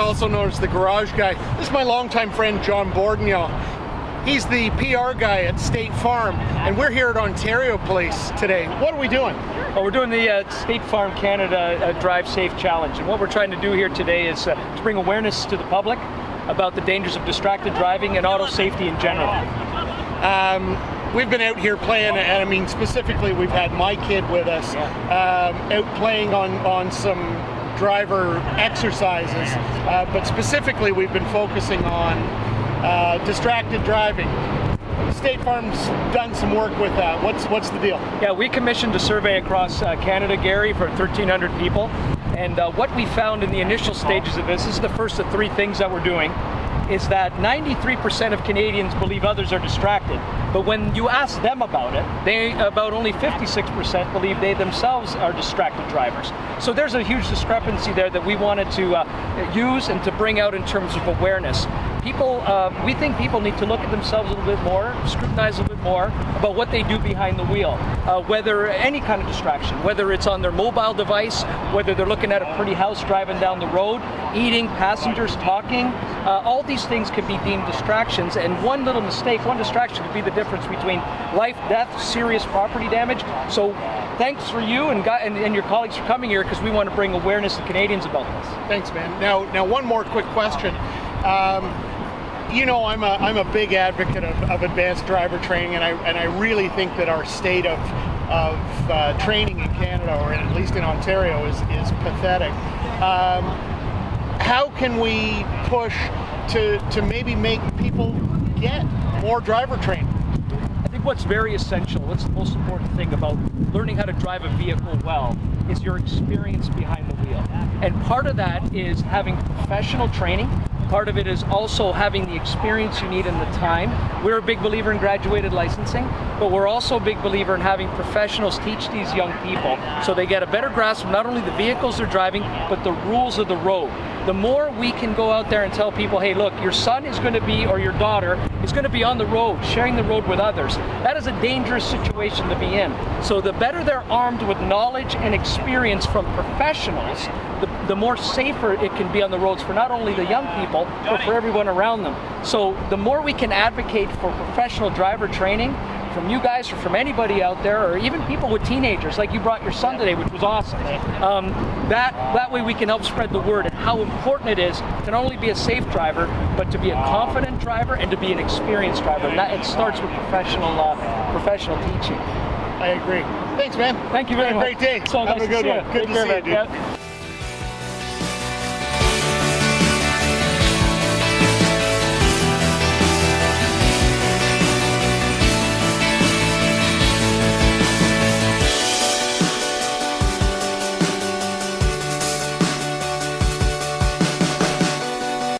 also known as the Garage Guy. This is my longtime friend, John Bordignon. He's the PR guy at State Farm, and we're here at Ontario Place today. What are we doing? Well, we're doing the State Farm Canada Drive Safe Challenge, and what we're trying to do here today is to bring awareness to the public about the dangers of distracted driving and auto safety in general. We've been out here playing, and I mean specifically we've had my kid with us, out playing on some driver exercises, but specifically we've been focusing on distracted driving. State Farm's done some work with that. What's the deal? Yeah, we commissioned a survey across Canada, Gary, for 1,300 people, and what we found in the initial stages of this is the first of three things that we're doing, is that 93% of Canadians believe others are distracted. But when you ask them about it, about only 56% believe they themselves are distracted drivers. So there's a huge discrepancy there that we wanted to use and to bring out in terms of awareness. We think people need to look at themselves a little bit more, scrutinize a little bit more about what they do behind the wheel, whether any kind of distraction, whether it's on their mobile device, whether they're looking at a pretty house driving down the road, eating, passengers talking, all these things could be deemed distractions, and one little mistake, one distraction could be the difference between life, death, serious property damage. So thanks for you and your colleagues for coming here, because we want to bring awareness to Canadians about this. Thanks, man. Now one more quick question. You know, I'm a big advocate of advanced driver training, and I really think that our state of training in Canada, or at least in Ontario, is pathetic. How can we push to maybe make people get more driver training? I think what's very essential, what's the most important thing about learning how to drive a vehicle well, is your experience behind the wheel. And part of that is having professional training. Part of it is also having the experience you need and the time. We're a big believer in graduated licensing, but we're also a big believer in having professionals teach these young people so they get a better grasp of not only the vehicles they're driving, but the rules of the road. The more we can go out there and tell people, hey, look, your son is going to be, or your daughter is going to be on the road, sharing the road with others. That is a dangerous situation to be in. So the better they're armed with knowledge and experience from professionals, the more safer it can be on the roads for not only the young people, but for everyone around them. So the more we can advocate for professional driver training from you guys or from anybody out there, or even people with teenagers, like you brought your son today, which was awesome. That way we can help spread the word and how important it is to not only be a safe driver, but to be a confident driver and to be an experienced driver. And that it starts with professional teaching. I agree. Thanks, man. Thank you very much. Have a great day. So Have nice a good to see one. you. Good to see you, dude. Yeah.